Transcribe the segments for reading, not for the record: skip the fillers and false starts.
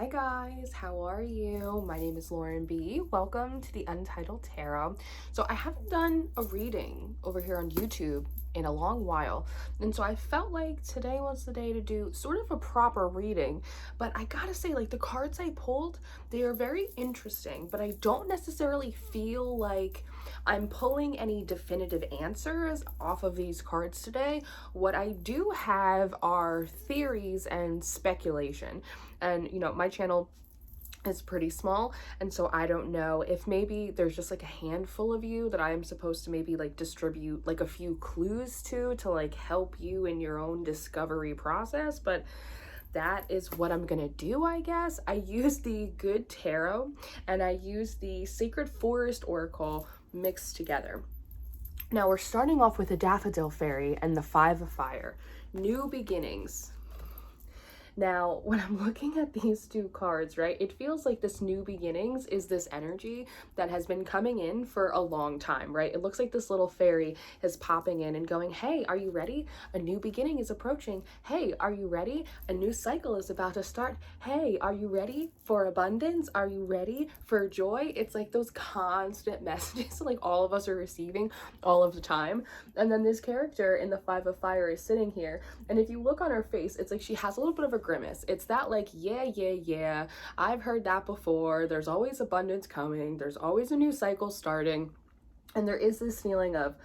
Hi guys, how are you? My name is Lauren B. Welcome to the Untitled Tarot. So I haven't done a reading over here on YouTube in a long while, and so I felt like today was the day to do sort of a proper reading. But I gotta say, like, the cards I pulled, they are very interesting, but I don't necessarily feel like I'm pulling any definitive answers off of these cards today. What I do have are theories and speculation. And my channel is pretty small, and so I don't know if maybe there's just like a handful of you that I am supposed to maybe like distribute like a few clues to like help you in your own discovery process. But that is what I'm gonna do, I guess. I use the Good Tarot and I use the Sacred Forest Oracle mixed together. Now we're starting off with the Daffodil Fairy and the Five of Fire. New beginnings. Now, when I'm looking at these two cards, right, it feels like this new beginnings is this energy that has been coming in for a long time, right? It looks like this little fairy is popping in and going, hey, are you ready? A new beginning is approaching. Hey, are you ready? A new cycle is about to start. Hey, are you ready for abundance? Are you ready for joy? It's like those constant messages like all of us are receiving all of the time. And then this character in the Five of Fire is sitting here, and if you look on her face, it's like she has a little bit of a grimace. It's that like, yeah, I've heard that before. There's always abundance coming. There's always a new cycle starting. And there is this feeling of,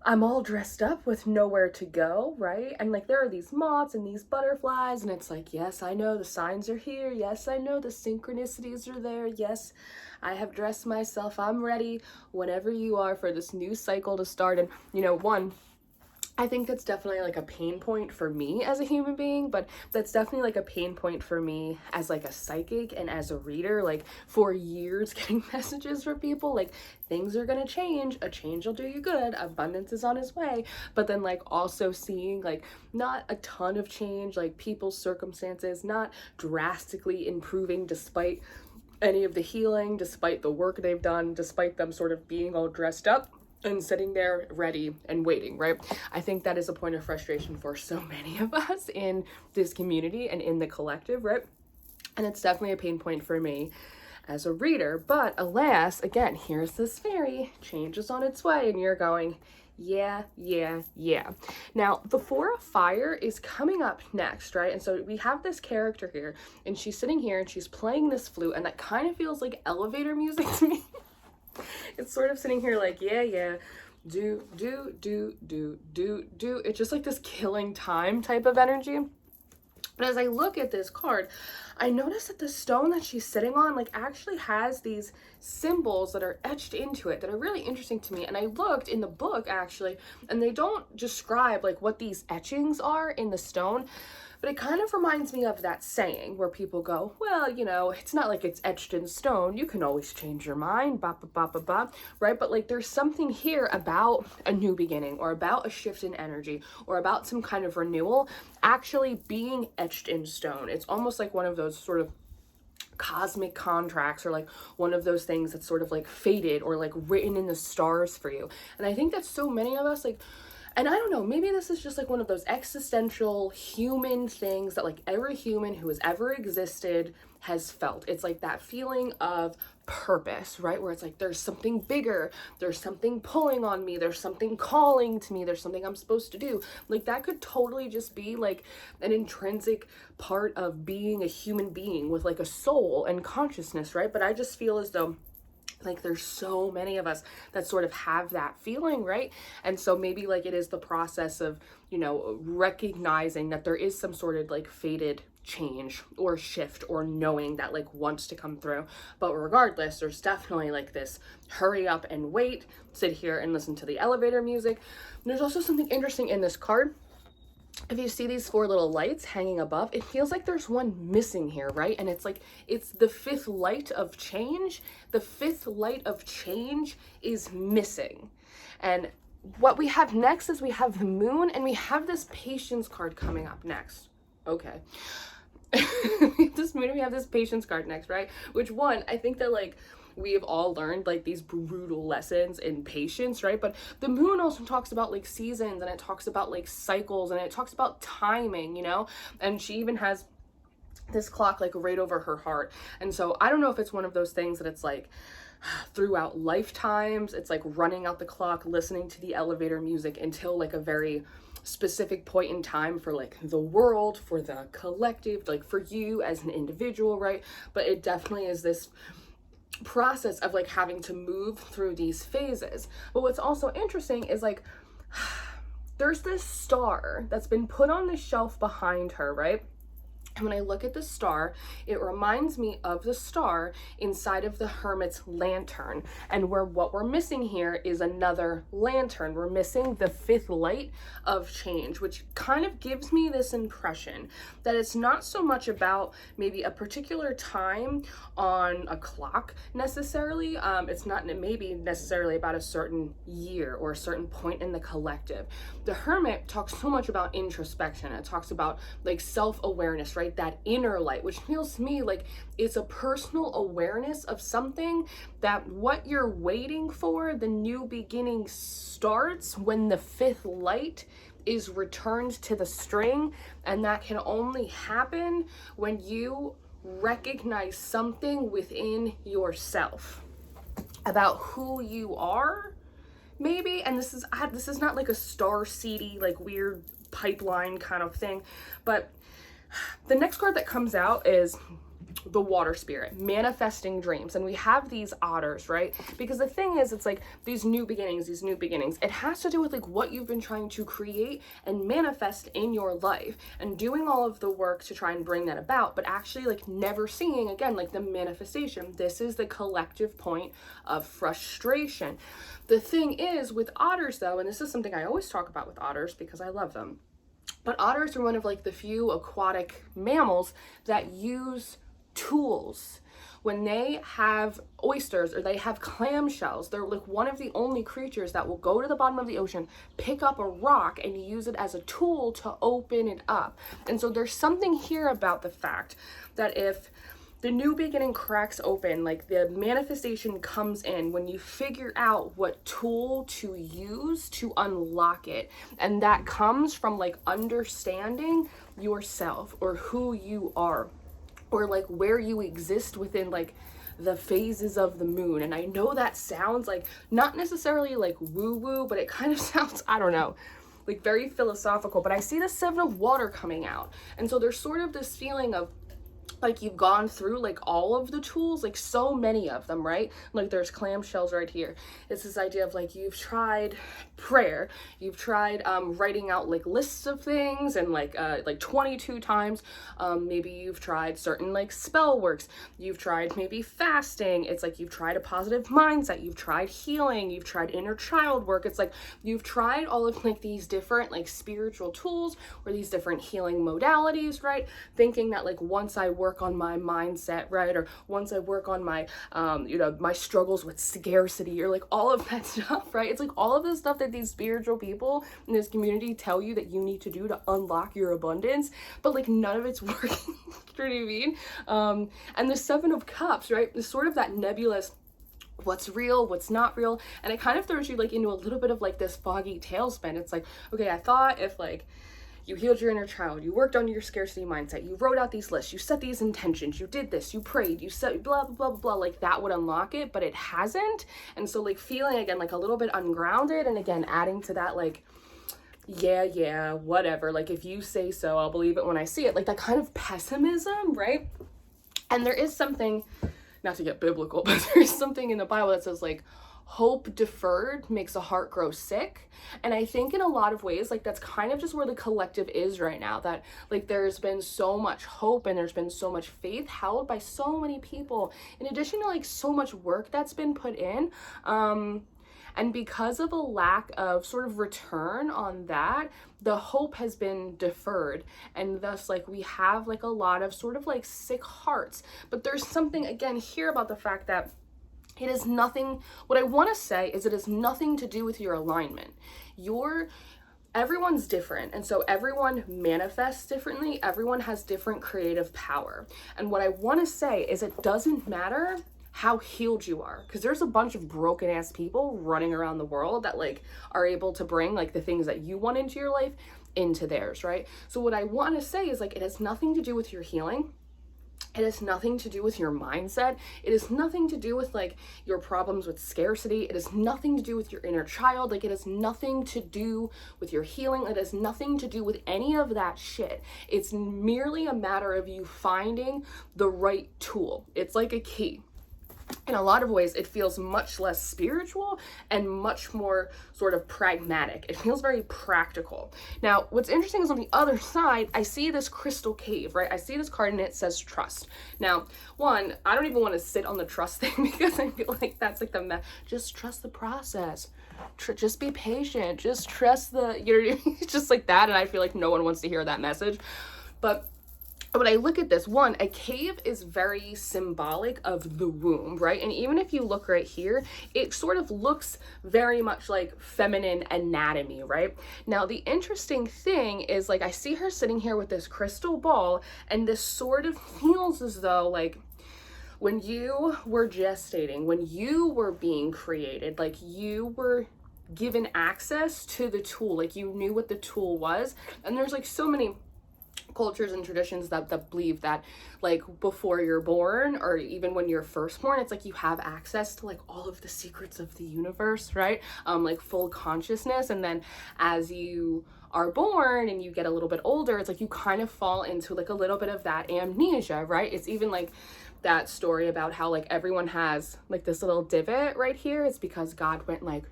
I'm all dressed up with nowhere to go, right? And like there are these moths and these butterflies, and it's like, yes, I know the signs are here. Yes, I know the synchronicities are there. Yes, I have dressed myself. I'm ready whenever you are for this new cycle to start. And I think that's definitely like a pain point for me as a human being, but that's definitely like a pain point for me as like a psychic and as a reader, like for years getting messages from people like things are gonna change, a change will do you good, abundance is on its way, but then like also seeing like not a ton of change, like people's circumstances not drastically improving despite any of the healing, despite the work they've done, despite them sort of being all dressed up and sitting there ready and waiting, right? I think that is a point of frustration for so many of us in this community and in the collective, right? And it's definitely a pain point for me as a reader. But alas, again, here's this fairy, change is on its way, and you're going, yeah. Now, the Four of Fire is coming up next, right? And so we have this character here, and she's sitting here, and she's playing this flute, and that kind of feels like elevator music to me. It's sort of sitting here like, yeah, do. It's just like this killing time type of energy. But as I look at this card, I notice that the stone that she's sitting on like actually has these symbols that are etched into it that are really interesting to me. And I looked in the book actually, and they don't describe like what these etchings are in the stone. But it kind of reminds me of that saying where people go, well, it's not like it's etched in stone. You can always change your mind, right? But like there's something here about a new beginning or about a shift in energy or about some kind of renewal actually being etched in stone. It's almost like one of those sort of cosmic contracts or like one of those things that's sort of like fated or like written in the stars for you. And I think that so many of us like, and I don't know, maybe this is just like one of those existential human things that like every human who has ever existed has felt. It's like that feeling of purpose, right? Where it's like there's something bigger, there's something pulling on me, there's something calling to me, there's something I'm supposed to do. Like that could totally just be like an intrinsic part of being a human being with like a soul and consciousness, right? But I just feel as though like there's so many of us that sort of have that feeling, right? And so maybe like it is the process of, recognizing that there is some sort of like fated change or shift or knowing that like wants to come through. But regardless, there's definitely like this hurry up and wait, sit here and listen to the elevator music. And there's also something interesting in this card. If you see these four little lights hanging above, it feels like there's one missing here, right? And it's like, it's the fifth light of change. The fifth light of change is missing. And what we have next is we have the moon, and we have this patience card coming up next. Okay. This moon, we have this patience card next, right? Which one, I think that like, we have all learned like these brutal lessons in patience, right? But the moon also talks about like seasons, and it talks about like cycles, and it talks about timing, and she even has this clock like right over her heart. And so I don't know if it's one of those things that it's like throughout lifetimes, it's like running out the clock, listening to the elevator music until like a very specific point in time for like the world, for the collective, like for you as an individual, right? But it definitely is this process of like having to move through these phases. But what's also interesting is like there's this star that's been put on the shelf behind her, right? And when I look at the star, it reminds me of the star inside of the hermit's lantern. And what we're missing here is another lantern. We're missing the fifth light of change, which kind of gives me this impression that it's not so much about maybe a particular time on a clock necessarily. It's not maybe necessarily about a certain year or a certain point in the collective. The hermit talks so much about introspection. It talks about like self-awareness, right? That inner light, which feels to me like it's a personal awareness of something, that what you're waiting for, the new beginning starts when the fifth light is returned to the string. And that can only happen when you recognize something within yourself about who you are, maybe. And this is not like a star seedy like weird pipeline kind of thing, but the next card that comes out is the Water Spirit, manifesting dreams. And we have these otters, right? Because the thing is, it's like these new beginnings, it has to do with like what you've been trying to create and manifest in your life and doing all of the work to try and bring that about, but actually like never seeing again, like the manifestation. This is the collective point of frustration. The thing is with otters though, and this is something I always talk about with otters because I love them, but otters are one of like the few aquatic mammals that use tools. When they have oysters or they have clamshells, they're like one of the only creatures that will go to the bottom of the ocean, pick up a rock and use it as a tool to open it up. And so there's something here about the fact that if the new beginning cracks open, like the manifestation comes in when you figure out what tool to use to unlock it. And that comes from like understanding yourself or who you are, or like where you exist within like the phases of the moon. And I know that sounds like not necessarily like woo woo, but it kind of sounds, I don't know, like very philosophical. But I see the Seven of Water coming out. And so there's sort of this feeling of like you've gone through like all of the tools, like so many of them, right? Like there's clamshells right here. It's this idea of like you've tried prayer, you've tried writing out like lists of things and like 22 times. Maybe you've tried certain like spell works, you've tried maybe fasting. It's like you've tried a positive mindset, you've tried healing, you've tried inner child work. It's like you've tried all of like these different like spiritual tools or these different healing modalities, right? Thinking that like once I work on my mindset, right, or once I work on my my struggles with scarcity or like all of that stuff, right? It's like all of the stuff that these spiritual people in this community tell you that you need to do to unlock your abundance, but like none of it's working. You know what I mean? And the Seven of Cups, right, is sort of that nebulous what's real, what's not real, and it kind of throws you like into a little bit of like this foggy tailspin. It's like, okay, I thought if like you healed your inner child, you worked on your scarcity mindset, you wrote out these lists, you set these intentions, you did this, you prayed, you said blah, blah, blah, blah, like that would unlock it, but it hasn't. And so like feeling again, like a little bit ungrounded, and again, adding to that, like, yeah, whatever. Like if you say so, I'll believe it when I see it. Like that kind of pessimism, right? And there is something, not to get biblical, but there's something in the Bible that says like, hope deferred makes a heart grow sick. And I think in a lot of ways, like that's kind of just where the collective is right now, that like there's been so much hope and there's been so much faith held by so many people, in addition to like so much work that's been put in. And because of a lack of sort of return on that, the hope has been deferred. And thus like we have like a lot of sort of like sick hearts. But there's something again here about the fact that it is nothing, what I want to say is it has nothing to do with your alignment. Everyone's different, and so everyone manifests differently. Everyone has different creative power. And what I want to say is it doesn't matter how healed you are, because there's a bunch of broken ass people running around the world that like are able to bring like the things that you want into your life into theirs, right? So what I want to say is like it has nothing to do with your healing. It has nothing to do with your mindset. It has nothing to do with like your problems with scarcity. It has nothing to do with your inner child. Like, it has nothing to do with your healing. It has nothing to do with any of that shit. It's merely a matter of you finding the right tool. It's like a key. In a lot of ways, it feels much less spiritual and much more sort of pragmatic. It feels very practical. Now, what's interesting is on the other side, I see this crystal cave, right? I see this card and it says trust. Now, one, I don't even want to sit on the trust thing because I feel like that's like just trust the process. Just be patient. Just trust just like that. And I feel like no one wants to hear that message. But when I look at this, one, a cave is very symbolic of the womb, right? And even if you look right here, it sort of looks very much like feminine anatomy, right? Now, the interesting thing is, like, I see her sitting here with this crystal ball, and this sort of feels as though, like, when you were gestating, when you were being created, like, you were given access to the tool, like, you knew what the tool was. And there's, like, so many cultures and traditions that believe that, like, before you're born, or even when you're first born, it's like you have access to like all of the secrets of the universe, right? Like full consciousness. And then as you are born and you get a little bit older, it's like you kind of fall into like a little bit of that amnesia, right? It's even like that story about how like everyone has like this little divot right here. It's because God went like,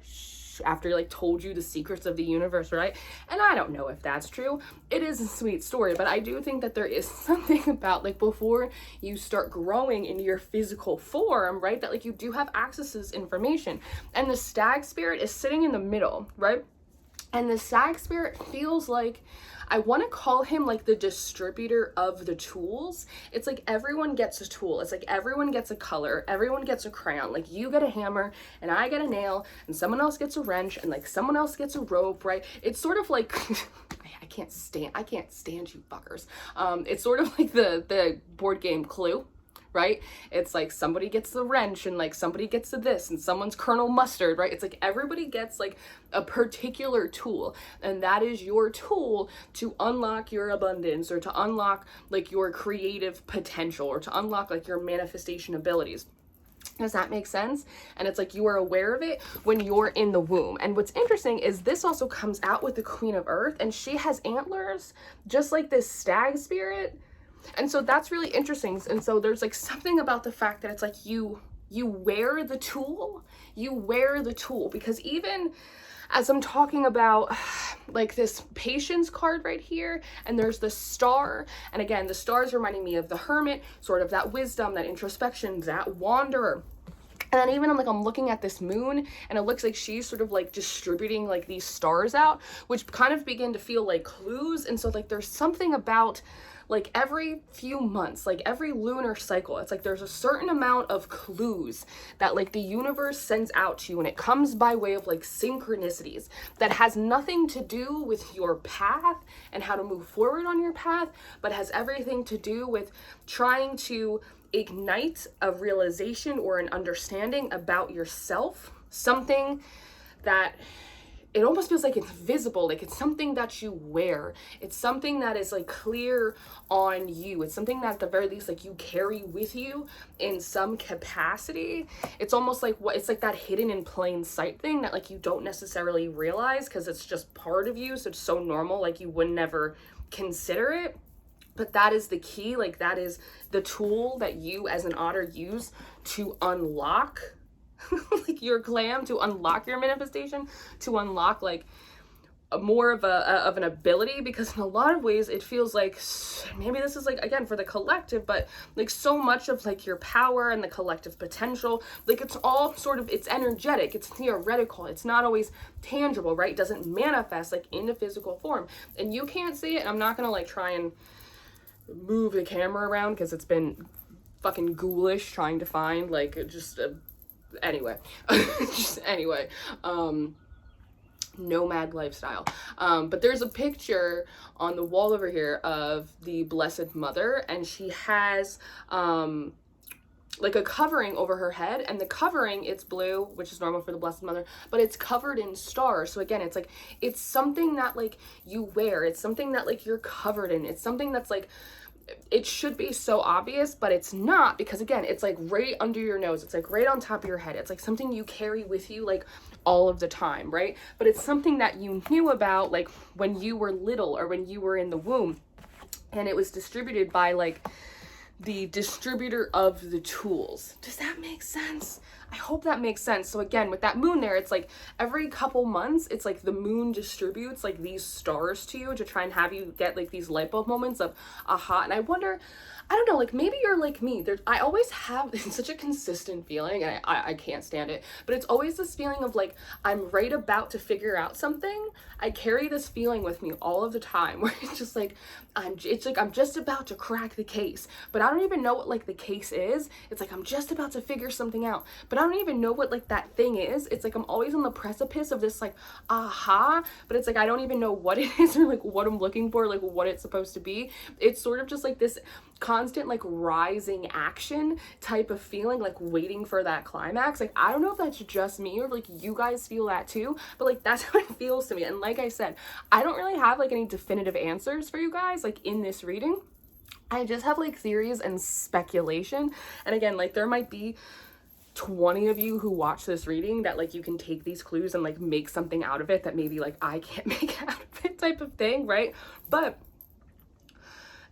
after he like told you the secrets of the universe, right? And I don't know if that's true. It is a sweet story, but I do think that there is something about like before you start growing into your physical form, right, that like you do have access to this information. And the Stag Spirit is sitting in the middle, right? And the Stag Spirit feels like, I want to call him like the distributor of the tools. It's like everyone gets a tool. It's like everyone gets a color. Everyone gets a crayon. Like you get a hammer and I get a nail and someone else gets a wrench and like someone else gets a rope, right? It's sort of like, I can't stand you fuckers. It's sort of like the board game Clue. Right? It's like somebody gets the wrench and like somebody gets the this and someone's Colonel Mustard, right? It's like everybody gets like a particular tool, and that is your tool to unlock your abundance, or to unlock like your creative potential, or to unlock like your manifestation abilities. Does that make sense? And it's like you are aware of it when you're in the womb. And what's interesting is this also comes out with the Queen of Earth, and she has antlers just like this Stag Spirit. And so that's really interesting. And so there's like something about the fact that it's like you wear the tool, because even as I'm talking about like this patience card right here, and there's the star, and again, the star is reminding me of the hermit, sort of that wisdom, that introspection, that wanderer. And then even I'm looking at this moon, and it looks like she's sort of like distributing like these stars out, which kind of begin to feel like clues. And so like there's something about like every few months, like every lunar cycle, it's like there's a certain amount of clues that like the universe sends out to you, and it comes by way of like synchronicities that has nothing to do with your path and how to move forward on your path, but has everything to do with trying to ignite a realization or an understanding about yourself, something that it almost feels like it's visible, like it's something that you wear. It's something that is like clear on you. It's something that at the very least like you carry with you in some capacity. It's almost like it's like that hidden in plain sight thing that like you don't necessarily realize because it's just part of you. So it's so normal, like you would never consider it. But that is the key, like that is the tool that you as an otter use to unlock like your glam, to unlock your manifestation, to unlock like more of an ability, because in a lot of ways it feels like, maybe this is like again for the collective, but like so much of like your power and the collective potential, like it's all sort of, it's energetic, it's theoretical, it's not always tangible, right? It doesn't manifest like in a physical form, and you can't see it. And I'm not gonna like try and move the camera around because it's been fucking ghoulish trying to find like just anyway nomad lifestyle, but there's a picture on the wall over here of the Blessed Mother, and she has like a covering over her head, and the covering, it's blue, which is normal for the Blessed Mother, but it's covered in stars. So again, it's like it's something that like you wear, it's something that like you're covered in, it's something that's like it should be so obvious, but it's not, because again, it's like right under your nose. It's like right on top of your head. It's like something you carry with you like all of the time, right? But it's something that you knew about like when you were little or when you were in the womb, and it was distributed by like the distributor of the tools. Does that make sense? I hope that makes sense. So again, with that moon there, it's like every couple months, it's like the moon distributes like these stars to you to try and have you get like these light bulb moments of aha. And I wonder, I don't know, like maybe you're like me. I always have such a consistent feeling, and I can't stand it, but it's always this feeling of like I'm right about to figure out something. I carry this feeling with me all of the time where it's just like I'm just about to crack the case, but I don't even know what like the case is. It's like I'm just about to figure something out, but I don't even know what like that thing is. It's like I'm always on the precipice of this like aha, but it's like I don't even know what it is or like what I'm looking for, like what it's supposed to be. It's sort of just like this constant like rising action type of feeling, like waiting for that climax. Like I don't know if that's just me or like you guys feel that too, but like that's how it feels to me. And like I said, I don't really have like any definitive answers for you guys like in this reading. I just have like theories and speculation. And again, like there might be 20 of you who watch this reading that like you can take these clues and like make something out of it that maybe like I can't make out of it type of thing, right? But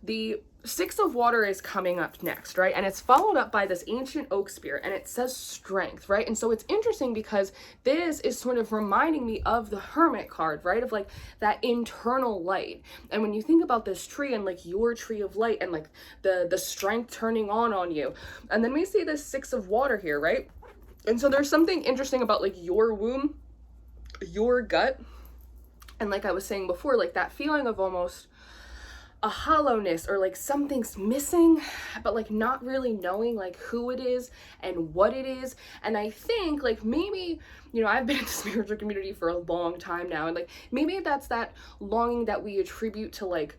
the Six of Water is coming up next, right? And it's followed up by this Ancient Oak Spirit, and it says strength, right? And so it's interesting because this is sort of reminding me of the Hermit card, right? Of like that internal light. And when you think about this tree and like your tree of light and like the strength turning on you, and then we see this Six of Water here, right? And so there's something interesting about like your womb, your gut, and like I was saying before, like that feeling of almost a hollowness or like something's missing, but like not really knowing like who it is and what it is. And I think like maybe, you know, I've been in the spiritual community for a long time now, and like maybe that's that longing that we attribute to like,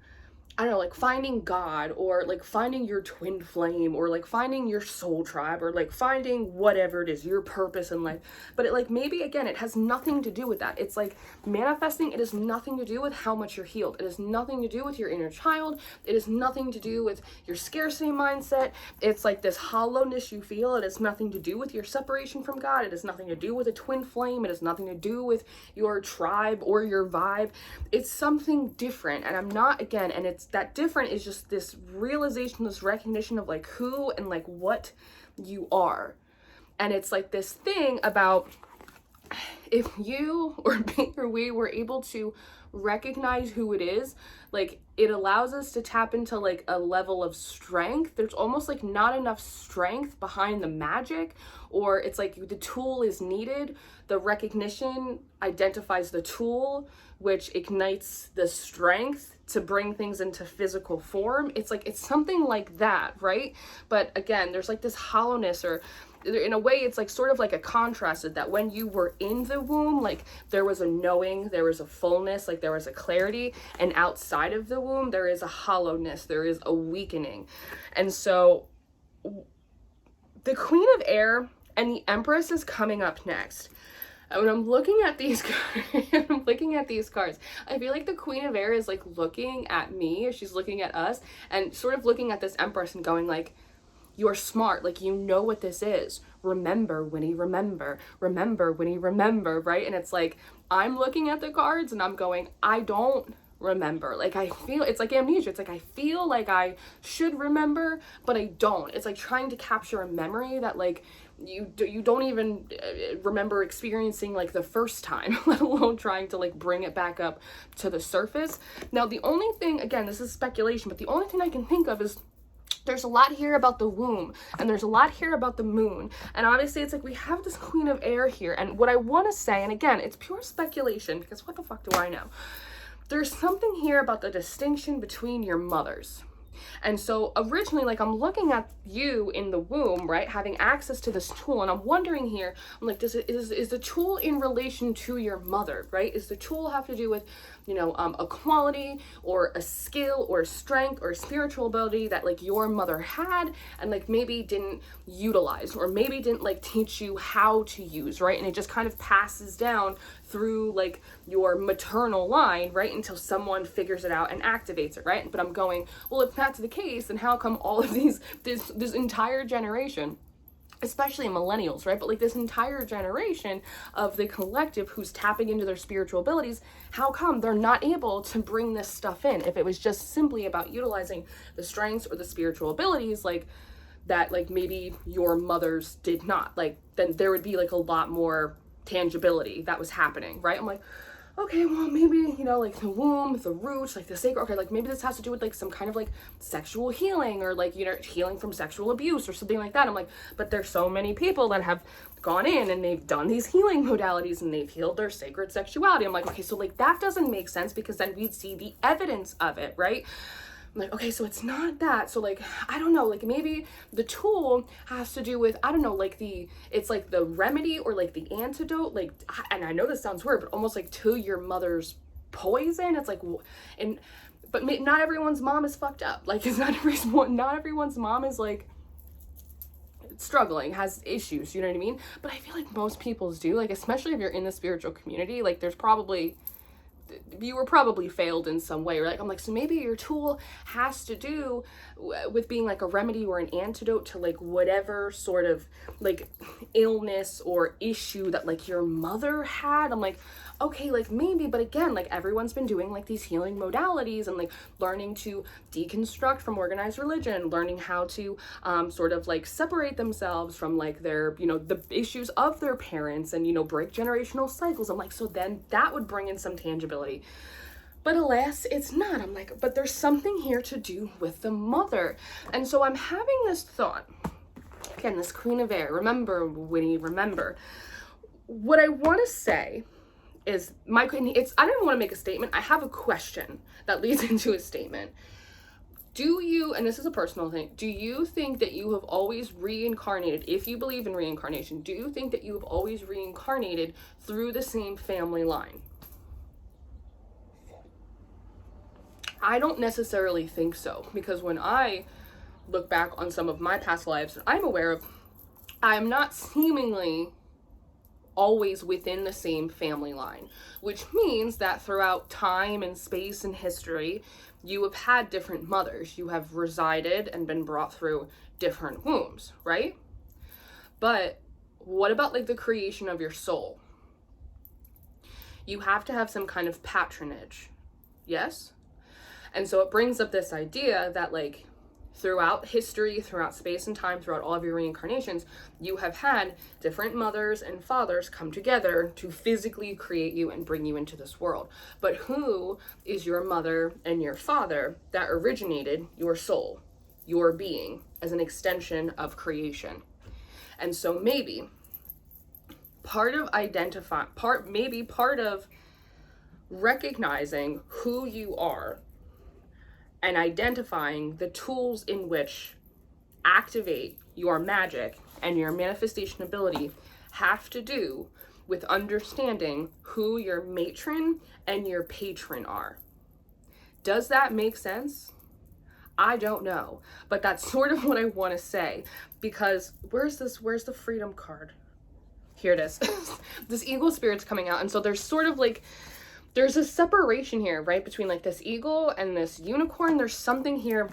I don't know, like finding God or like finding your twin flame or like finding your soul tribe or like finding whatever it is, your purpose in life. But it like maybe again, it has nothing to do with that. It's like manifesting. It has nothing to do with how much you're healed. It has nothing to do with your inner child. It has nothing to do with your scarcity mindset. It's like this hollowness you feel. It has nothing to do with your separation from God. It has nothing to do with a twin flame. It has nothing to do with your tribe or your vibe. It's something different. And I'm not, again, and it's that different is just this realization, this recognition of like who and like what you are. And it's like this thing about if you or me or we were able to recognize who it is, like it allows us to tap into like a level of strength. There's almost like not enough strength behind the magic, or it's like the tool is needed. The recognition identifies the tool, which ignites the strength to bring things into physical form. It's like, it's something like that, right? But again, there's like this hollowness, or in a way it's like sort of like a contrast that when you were in the womb, like there was a knowing, there was a fullness, like there was a clarity, and outside of the womb there is a hollowness, there is a weakening. And so the Queen of Air and the Empress is coming up next. And when I'm looking at these cards, I feel like the Queen of Air is like looking at me, or she's looking at us, and sort of looking at this Empress and going like, you're smart, like you know what this is. Remember, Winnie, remember, Winnie, remember, right? And it's like, I'm looking at the cards and I'm going, I don't remember. Like I feel, it's like amnesia. It's like I feel like I should remember, but I don't. It's like trying to capture a memory that like you don't even remember experiencing like the first time, let alone trying to like bring it back up to the surface. Now, the only thing, again, this is speculation, but the only thing I can think of is there's a lot here about the womb, and there's a lot here about the moon. And obviously it's like we have this Queen of Air here. And what I want to say, and again, it's pure speculation because what the fuck do I know? There's something here about the distinction between your mothers. And so originally, like I'm looking at you in the womb, right, having access to this tool, and I'm wondering here, I'm like, is the tool in relation to your mother, right? Is the tool have to do with, you know, a quality or a skill or strength or spiritual ability that like your mother had and like maybe didn't utilize, or maybe didn't like teach you how to use, right? And it just kind of passes down through like your maternal line, right, until someone figures it out and activates it, right? But I'm going, well, if that's the case, then how come all of this entire generation, especially millennials, right? But like this entire generation of the collective who's tapping into their spiritual abilities, how come they're not able to bring this stuff in? If it was just simply about utilizing the strengths or the spiritual abilities, like that, like maybe your mothers did not, like then there would be like a lot more tangibility that was happening, right? I'm like, okay, well, maybe, you know, like the womb, the roots, like the sacral, okay, like maybe this has to do with like some kind of like sexual healing or like, you know, healing from sexual abuse or something like that. I'm like, but there's so many people that have gone in and they've done these healing modalities and they've healed their sacred sexuality. I'm like, okay, so like that doesn't make sense because then we'd see the evidence of it, right? I'm like, okay, so it's not that. So like, I don't know, like maybe the tool has to do with, I don't know, like it's like the remedy or like the antidote, like, and I know this sounds weird, but almost like to your mother's poison. It's like, but not everyone's mom is fucked up. Like, it's not everyone's mom is like struggling, has issues, you know what I mean? But I feel like most people's do, like, especially if you're in the spiritual community, like you were probably failed in some way, right? I'm like, so maybe your tool has to do with being like a remedy or an antidote to like whatever sort of like illness or issue that like your mother had. I'm like, okay, like maybe, but again, like everyone's been doing like these healing modalities and like learning to deconstruct from organized religion, learning how to sort of like separate themselves from like their, you know, the issues of their parents and, you know, break generational cycles. I'm like, so then that would bring in some tangibility. But alas, it's not. I'm like, but there's something here to do with the mother. And so I'm having this thought. Again, this Queen of Air. Remember, Winnie, remember. What I want to say is I don't even want to make a statement. I have a question that leads into a statement. Do you, and this is a personal thing, do you think that you have always reincarnated, if you believe in reincarnation, do you think that you have always reincarnated through the same family line? I don't necessarily think so, because when I look back on some of my past lives that I'm aware of, I'm not seemingly always within the same family line, which means that throughout time and space and history, you have had different mothers. You have resided and been brought through different wombs, right? But what about like the creation of your soul? You have to have some kind of patronage, yes? And so it brings up this idea that like throughout history, throughout space and time, throughout all of your reincarnations, you have had different mothers and fathers come together to physically create you and bring you into this world. But who is your mother and your father that originated your soul, your being, as an extension of creation? And so maybe part of recognizing who you are and identifying the tools in which activate your magic and your manifestation ability have to do with understanding who your matron and your patron are. Does that make sense? I don't know, but that's sort of what I want to say, because where's the freedom card? Here it is. This eagle spirit's coming out, and so there's sort of like, there's a separation here, right, between like this eagle and this unicorn. There's something here,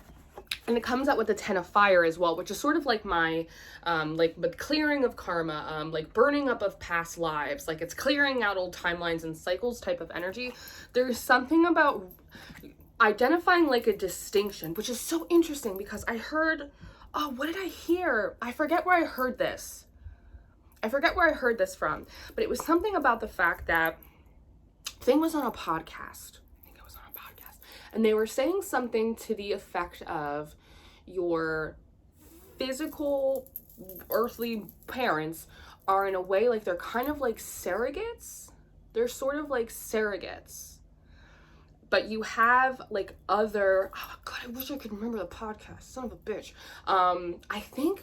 and it comes out with the 10 of fire as well, which is sort of like my like the clearing of karma, like burning up of past lives, like it's clearing out old timelines and cycles type of energy. There's something about identifying like a distinction, which is so interesting, because I heard, oh, what did I hear? I forget where I heard this from, but it was something about the fact that thing was on a podcast. I think it was on a podcast. And they were saying something to the effect of your physical earthly parents are in a way like they're kind of like surrogates. They're sort of like surrogates. But you have like other, oh God, I wish I could remember the podcast. Son of a bitch. I think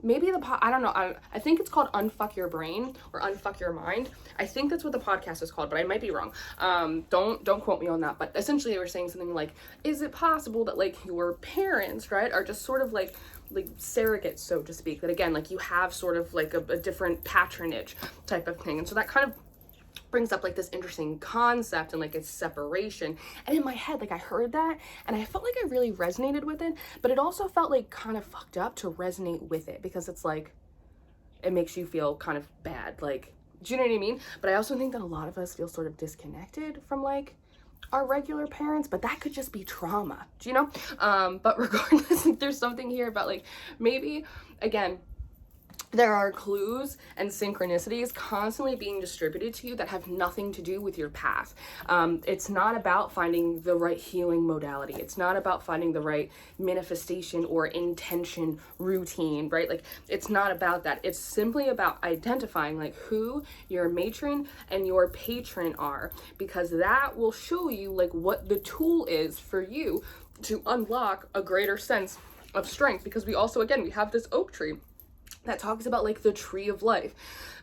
maybe I don't know. I think it's called Unfuck Your Brain or Unfuck Your Mind. I think that's what the podcast is called, but I might be wrong. Don't quote me on that. But essentially they were saying something like, is it possible that like your parents, right, are just sort of like surrogates, so to speak, that again, like you have sort of like a different patronage type of thing. And so that kind of brings up like this interesting concept and like its separation. And in my head, like I heard that and I felt like I really resonated with it, but it also felt like kind of fucked up to resonate with it, because it's like, it makes you feel kind of bad. Like, do you know what I mean? But I also think that a lot of us feel sort of disconnected from like our regular parents, but that could just be trauma, do you know? But regardless, like, there's something here about like, maybe, again, there are clues and synchronicities constantly being distributed to you that have nothing to do with your path. It's not about finding the right healing modality. It's not about finding the right manifestation or intention routine, right? Like, it's not about that. It's simply about identifying like who your matron and your patron are, because that will show you like what the tool is for you to unlock a greater sense of strength. Because we also, again, we have this oak tree that talks about like the tree of life,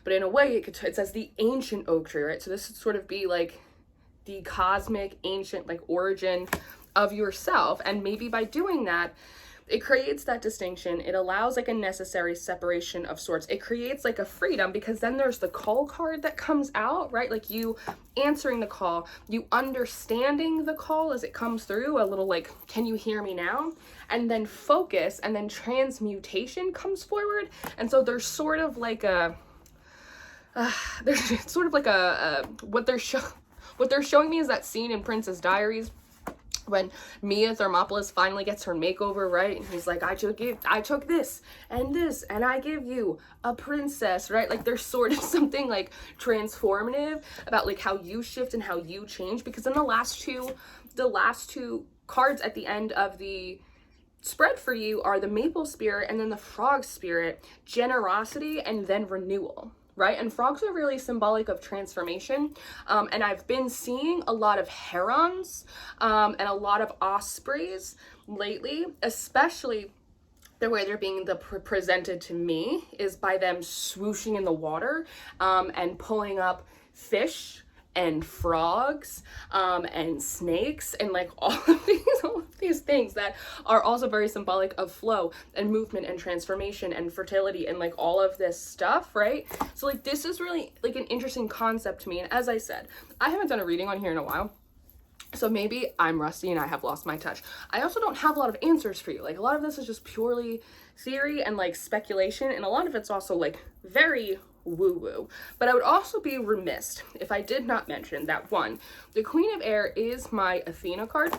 but in a way it says the ancient oak tree, right? So this would sort of be like the cosmic ancient like origin of yourself. And maybe by doing that, it creates that distinction. It allows like a necessary separation of sorts. It creates like a freedom, because then there's the call card that comes out, right? Like you answering the call, you understanding the call as it comes through, a little like, can you hear me now? And then focus, and then transmutation comes forward. And so there's sort of like a, what they're showing me is that scene in Princess Diaries when Mia Thermopolis finally gets her makeover, right? And he's like, I took this, and I give you a princess, right? Like there's sort of something like transformative about like how you shift and how you change, because in the last two cards at the end of the spread for you are the Maple Spirit and then the Frog Spirit, generosity and then renewal, right? And frogs are really symbolic of transformation. And I've been seeing a lot of herons and a lot of ospreys lately, especially the way they're being presented to me is by them swooshing in the water and pulling up fish and frogs and snakes and like all of these things that are also very symbolic of flow and movement and transformation and fertility and like all of this stuff, right? So like this is really like an interesting concept to me. And as I said, I haven't done a reading on here in a while, so maybe I'm rusty and I have lost my touch. I also don't have a lot of answers for you. Like a lot of this is just purely theory and like speculation, and a lot of it's also like very woo-woo. But I would also be remiss if I did not mention that, one, the Queen of Air is my Athena card.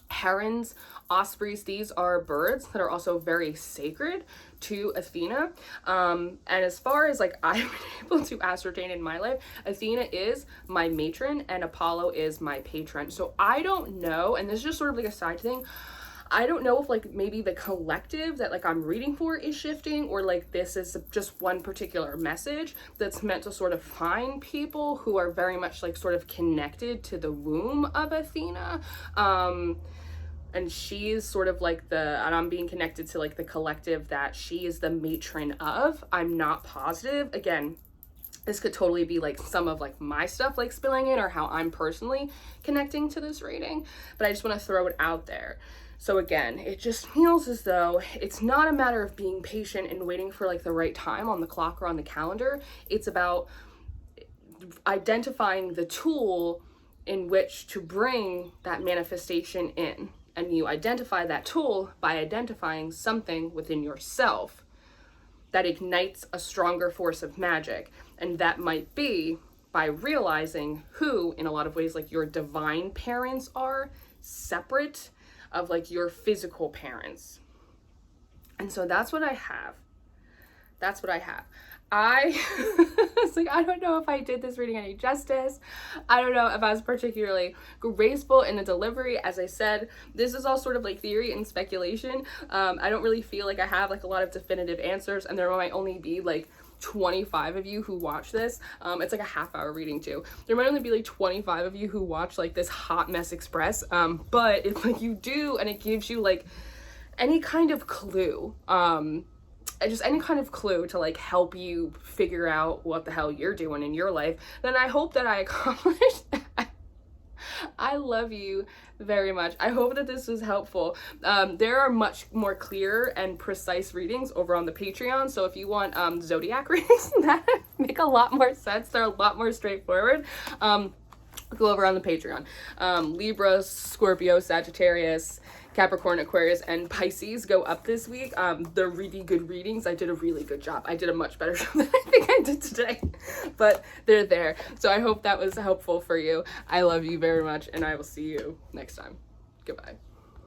Herons, ospreys, these are birds that are also very sacred to Athena. And as far as like I've been able to ascertain in my life, Athena is my matron and Apollo is my patron. So I don't know, and this is just sort of like a side thing, I don't know if like maybe the collective that like I'm reading for is shifting, or like this is just one particular message that's meant to sort of find people who are very much like sort of connected to the womb of Athena. And she's sort of like and I'm being connected to like the collective that she is the matron of. I'm not positive. Again, this could totally be like some of like my stuff like spilling in, or how I'm personally connecting to this reading, but I just want to throw it out there. So again, it just feels as though it's not a matter of being patient and waiting for like the right time on the clock or on the calendar. It's about identifying the tool in which to bring that manifestation in. And you identify that tool by identifying something within yourself that ignites a stronger force of magic. And that might be by realizing who, in a lot of ways, like your divine parents are separate of like your physical parents. And so that's what I have. I was like, I don't know if I did this reading any justice. I don't know if I was particularly graceful in the delivery. As I said, this is all sort of like theory and speculation. I don't really feel like I have like a lot of definitive answers, and there might only be like 25 of you who watch this. It's like a half-hour reading too. There might only be like 25 of you who watch like this hot mess express, but if like you do and it gives you like any kind of clue, just any kind of clue to like help you figure out what the hell you're doing in your life, then I hope that I accomplished that. I love you very much. I hope that this was helpful. There are much more clear and precise readings over on the Patreon. So if you want zodiac readings that make a lot more sense, they're a lot more straightforward. Go over on the Patreon. Libra, Scorpio, Sagittarius, Capricorn, Aquarius, and Pisces go up this week. They're really good readings. I did a really good job. I did a much better job than I think I did today, but they're there. So I hope that was helpful for you. I love you very much, and I will see you next time. Goodbye.